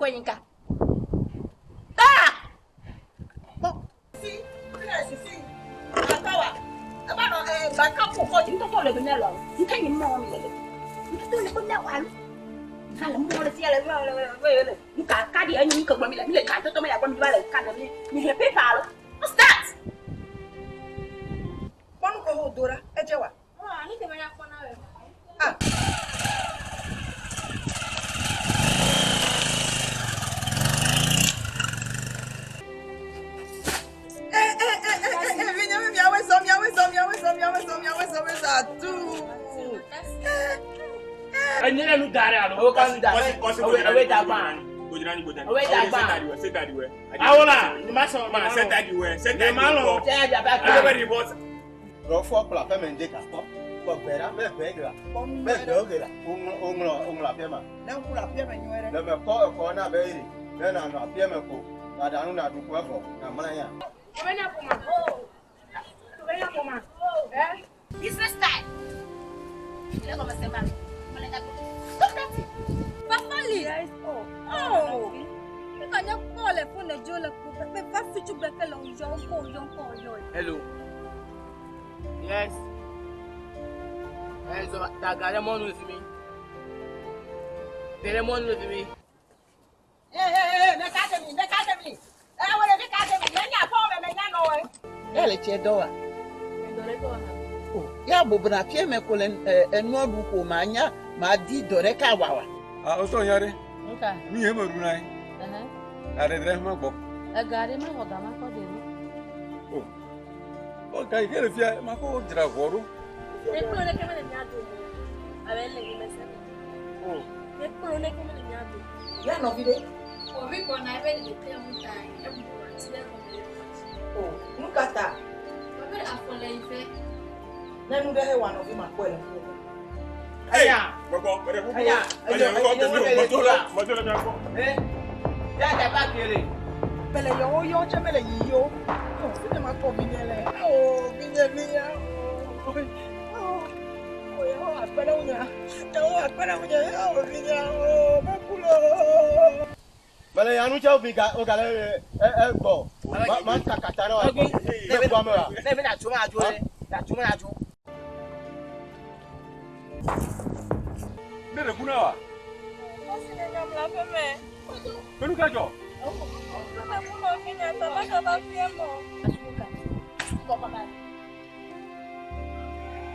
Coinca. Ah! Bon. Si, si. About a couple for you to follow the mellow. You can't even more. You don't put that one. Kalau mau le siapa le, you can't carry any kau bami le, ni le can't tu macam bami le, can't ni le pepalo. What's that? Mana kau dora? Ejawa. Ah, ni macam apa nak? Ah. Any new data, oh, can that? Away that man. Away that man. Say that you were. Aola, the master man Said that you were. Said the that man you of were. everybody was. Go for la femme and take a pop. But better, better. La Pema. Now who are here when you are? Let me call a corner baby. Then I'm not Piemaco. I don't know to work for. Namaya. Business time. Dia kau mesti mana? Mana tak? Papa li. Oh. Kita call le phone jo le ko. Pas fichu beke long jong ko. Hello. Yes. Hey, so that guy mon with me. There mon with me. Me kata mi. Wala me kata mi. Nya phone me nya no eh. Ele che doa. Ya bobra pie me ko enu odu ko manya ma di dore ka wawa. Ah, o to yare. Nka. Mi e mo runai. Are dre ma gbo. Agari ma hoga ma ko de. Oh. O kai kere fia ma ko jira goro. Ekuro ne kema ne nyado. Abele ni mesa. Oh. Ekuro ne kema ne nyado. Ya no vide. O mi ko na ebe ni pe mu tai. E mu ko ti le ko me. Oh, nunca tá. O be afole ife. Nanu de wa no vi ma ko ele. Aya. Gbogbo, bere ku. Aya. Aya ko ke mi o mo to la ko. Eh. Ya ba kele. Bele yo chemele yiyo. Oh, sine ma ko bi nele. Oh, bi nele ya. Oh, yo aspera unya. Oh, bi nya. Oh, bakulo. Bale anu chao biga o gale bo. Man kakataro. Ne be na chuma ajo le. Na chuma ajo. Ne le kuna wa. O sine na mla fe me. Pelu ka jo. Mama, mama, kenya, tata, tata, fiemo.